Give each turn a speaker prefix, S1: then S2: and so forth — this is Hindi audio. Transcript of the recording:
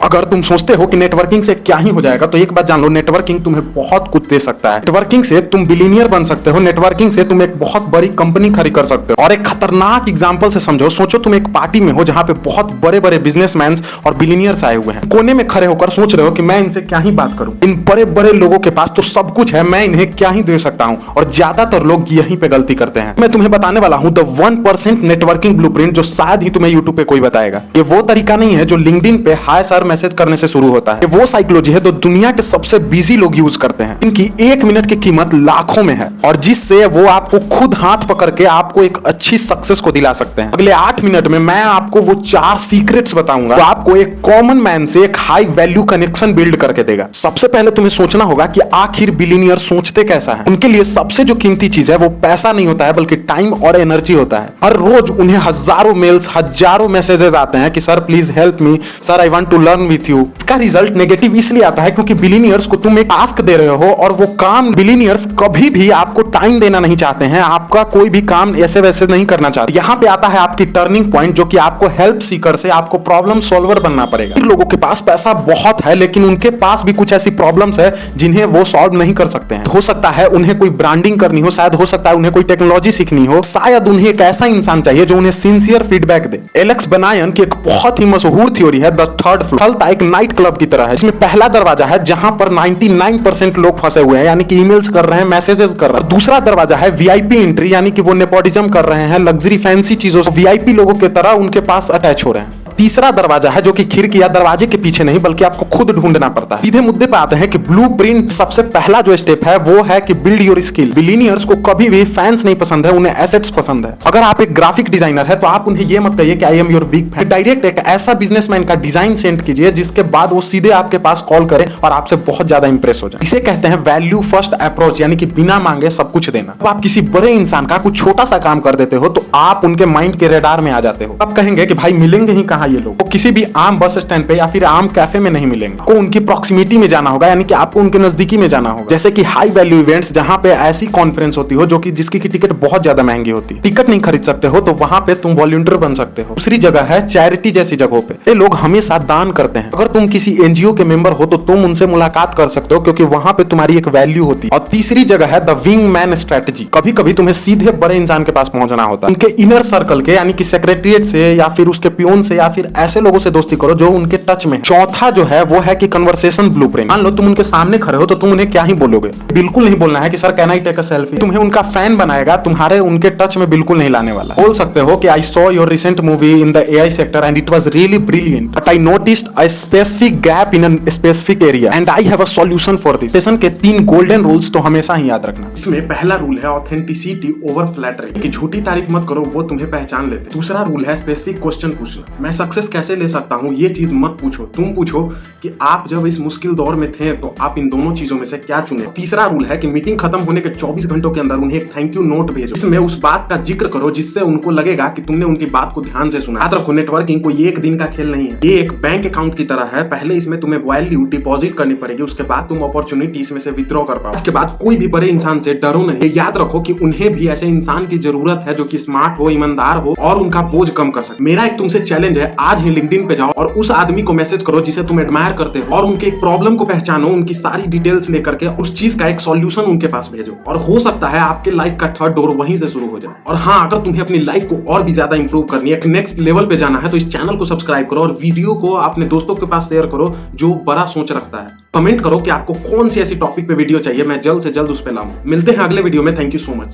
S1: अगर तुम सोचते हो कि नेटवर्किंग से क्या ही हो जाएगा, तो एक बात जान लो, नेटवर्किंग तुम्हें बहुत कुछ दे सकता है। नेटवर्किंग से तुम बिलीनियर बन सकते हो, नेटवर्किंग से तुम एक बहुत बड़ी कंपनी खड़ी कर सकते हो। और एक खतरनाक एग्जांपल से समझो, सोचो तुम एक पार्टी में हो जहां पे बहुत बड़े बड़े बिजनेसमैन और बिलीनियर्स आए हुए हैं। कोने में खड़े होकर सोच रहे हो कि मैं इनसे क्या ही बात करूं, इन बड़े बड़े लोगों के पास तो सब कुछ है, मैं इन्हें क्या ही दे सकता हूं। और ज्यादातर लोग यहीं पे गलती करते हैं। मैं तुम्हें बताने वाला हूं द 1% नेटवर्किंग ब्लूप्रिंट, जो शायद ही तुम्हें यूट्यूब पे कोई बताएगा। ये वो तरीका नहीं है जो लिंक्डइन पे हाय सर मैसेज करने से शुरू होता है। ये वो साइकोलॉजी है जो दुनिया के सबसे बिजी लोग यूज करते हैं। इनकी 1 मिनट की कीमत लाखों में है, और जिससे वो आपको खुद हाथ पकड़ के आपको एक अच्छी सक्सेस को दिला सकते हैं। अगले 8 मिनट में मैं आपको वो 4 सीक्रेट्स बताऊंगा तो आपको एक कॉमन मैन से एक हाई वैल्यू कनेक्शन बिल्ड करके देगा। सबसे पहले तुम्हें सोचना होगा कि आखिर बिलीनियर सोचते कैसा है। उनके लिए सबसे जो कीमती चीज है वो पैसा नहीं होता है, बल्कि टाइम और एनर्जी होता है। हर रोज उन्हें हजारों मेल्स, हजारों मैसेजेस आते हैं कि sir please help me, sir I want to learn with you. इसका रिजल्ट नेगेटिव इसलिए आता है क्योंकि बिलीनियर्स को तुम एक टास्क दे रहे हो, और वो काम बिलीनियर्स कभी भी आपको टाइम देना नहीं चाहते हैं। आपका कोई भी काम ऐसे वैसे नहीं करना चाहते। यहाँ पे आता है आपकी टर्निंग पॉइंट, जो कि आपको हेल्प सीकर से आपको प्रॉब्लम सॉल्वर बनना पड़ेगा। लोगों के पास पैसा बहुत है, लेकिन उनके पास भी कुछ ऐसी प्रॉब्लम्स है जिन्हें वो सॉल्व नहीं कर सकते हैं। हो सकता है उन्हें कोई ब्रांडिंग करनी हो, शायद हो सकता है उन्हें कोई टेक्नोलॉजी सीखनी हो, शायद उन्हें एक ऐसा इंसान चाहिए जो उन्हें सिंसियर फीडबैक दे। एलेक्स बनायन की एक बहुत ही मशहूर थ्योरी है द थर्ड फ्लोर। एक नाइट क्लब की तरह है। इसमें पहला दरवाजा है जहां पर 99% लोग फंसे हुए हैं, यानी कि ईमेल्स कर रहे हैं, मैसेजेस कर रहे हैं। दूसरा दरवाजा है वीआईपी एंट्री, यानी कि वो नेपोटिज्म कर रहे हैं, लग्जरी फैंसी चीजों से वीआईपी लोगों की तरह उनके पास अटैच हो रहे हैं। तीसरा दरवाजा है जो कि खिड़की या दरवाजे के पीछे नहीं, बल्कि आपको खुद ढूंढना पड़ता है। सीधे मुद्दे पे आते हैं कि ब्लूप्रिंट सबसे पहला जो स्टेप है वो है कि बिल्ड योर स्किल। बिलीनियर्स को कभी भी फैंस नहीं पसंद है, उन्हें एसेट्स पसंद है। अगर आप एक ग्राफिक डिजाइनर है तो आप उन्हें ये मत कहिए कि I am your big fan. Direct एक ऐसा बिजनेसमैन का डिजाइन सेंड कीजिए जिसके बाद वो सीधे आपके पास कॉल करे और आपसे बहुत ज्यादा इंप्रेस हो जाए। इसे कहते हैं वैल्यू फर्स्ट अप्रोच, यानी कि बिना मांगे सब कुछ देना। अब आप किसी बड़े इंसान का कुछ छोटा सा काम कर देते हो तो आप उनके माइंड के रेडार में आ जाते हो। अब कहेंगे कि भाई मिलेंगे ही कहां ये लोग, किसी भी आम बस स्टैंड पे या फिर आम कैफे में नहीं मिलेंगे। आपको उनकी प्रॉक्सिमिटी में जाना होगा, यानी कि आपको उनके नजदीकी में जाना होगा। जैसे कि हाई वैल्यू इवेंट्स, जहां पे ऐसी कॉन्फ्रेंस होती हो जो कि जिसकी टिकट बहुत ज्यादा महंगी होती है, टिकट नहीं खरीद सकते हो तो वहां पे तुम वॉलंटियर बन सकते हो। दूसरी जगह है चैरिटी जैसी जगहों पे, ये लोग हमेशा दान करते हैं। अगर तुम किसी एनजीओ के मेंबर हो तो तुम उनसे मुलाकात कर सकते हो, क्योंकि वहां पे तुम्हारी एक वैल्यू होती है। और तीसरी जगह है द विंग मैन स्ट्रेटेजी। कभी कभी तुम्हें सीधे बड़े इंसान के पास पहुंचना होता है, उनके इनर सर्कल के, यानी कि सेक्रेटरिएट से या फिर उसके पियोन से या फिर ऐसे लोगों से दोस्ती करो जो उनके टच में। चौथा जो है वो है कि कन्वर्सेशन ब्लूप्रिंट। मान लो तुम उनके सामने खड़े हो तो तुम उन्हें क्या ही बोलोगे। बिल्कुल नहीं बोलना है कि sir can I take a selfie. तुम्हें उनका फैन बनाएगा, तुम्हारे उनके टच में बिल्कुल नहीं लाने वाला। बोल सकते हो कि I saw your recent movie in the AI sector and it was really brilliant, but I noticed a specific gap in a specific area and I have a solution for this. Session के 3 गोल्डन रूल्स तो हमेशा ही याद रखना। इसमें पहला रूल है ऑथेंटिसिटी ओवर फ्लैटरिंग, कि झूठी तारीफ मत करो, वो तुम्हें पहचान लेते। दूसरा रूल है स्पेसिफिक क्वेश्चन पूछना। मैं सक्सेस कैसे ले सकता हूँ ये चीज मत पूछो, तुम पूछो कि आप जब इस मुश्किल दौर में थे तो आप इन दोनों चीजों में से क्या चुने। तीसरा रूल है कि मीटिंग खत्म होने के 24 घंटों के अंदर उन्हें एक थैंक यू नोट भेजो। इसमें उस बात का जिक्र करो जिससे उनको लगेगा कि तुमने उनकी बात को ध्यान से सुना। याद रखो, नेटवर्किंग कोई एक दिन का खेल नहीं है, ये एक बैंक अकाउंट की तरह है। पहले इसमें तुम्हें वैल्यू डिपॉजिट करनी पड़ेगी, उसके बाद तुम अपॉर्चुनिटी इसमें से विथड्रॉ कर पाओ। उसके बाद कोई भी बड़े इंसान से डरो नहीं। याद रखो कि उन्हें भी ऐसे इंसान की जरूरत है जो कि स्मार्ट हो, ईमानदार हो और उनका बोझ कम कर सके। मेरा एक तुमसे चैलेंज है, आज ही लिंक्डइन पे जाओ और उस आदमी को मैसेज करो जिसे तुम एडमायर करते हो, और उनके एक प्रॉब्लम को पहचानो, उनकी सारी डिटेल्स लेकर के उस चीज का एक सॉल्यूशन उनके पास भेजो, और हो सकता है आपके लाइफ का थर्ड डोर वहीं से शुरू हो जाए। और हाँ, अगर तुम्हें अपनी लाइफ को और भी ज्यादा इंप्रूव करनी है, नेक्स्ट लेवल पे जाना है, तो इस चैनल को सब्सक्राइब करो और वीडियो को अपने दोस्तों के पास शेयर करो जो बड़ा सोच रखता है। कमेंट करो कि आपको कौन सी ऐसी टॉपिक पे वीडियो चाहिए, मैं जल्द से जल्द उस पे लाऊं। मिलते हैं अगले वीडियो में। Thank you so much.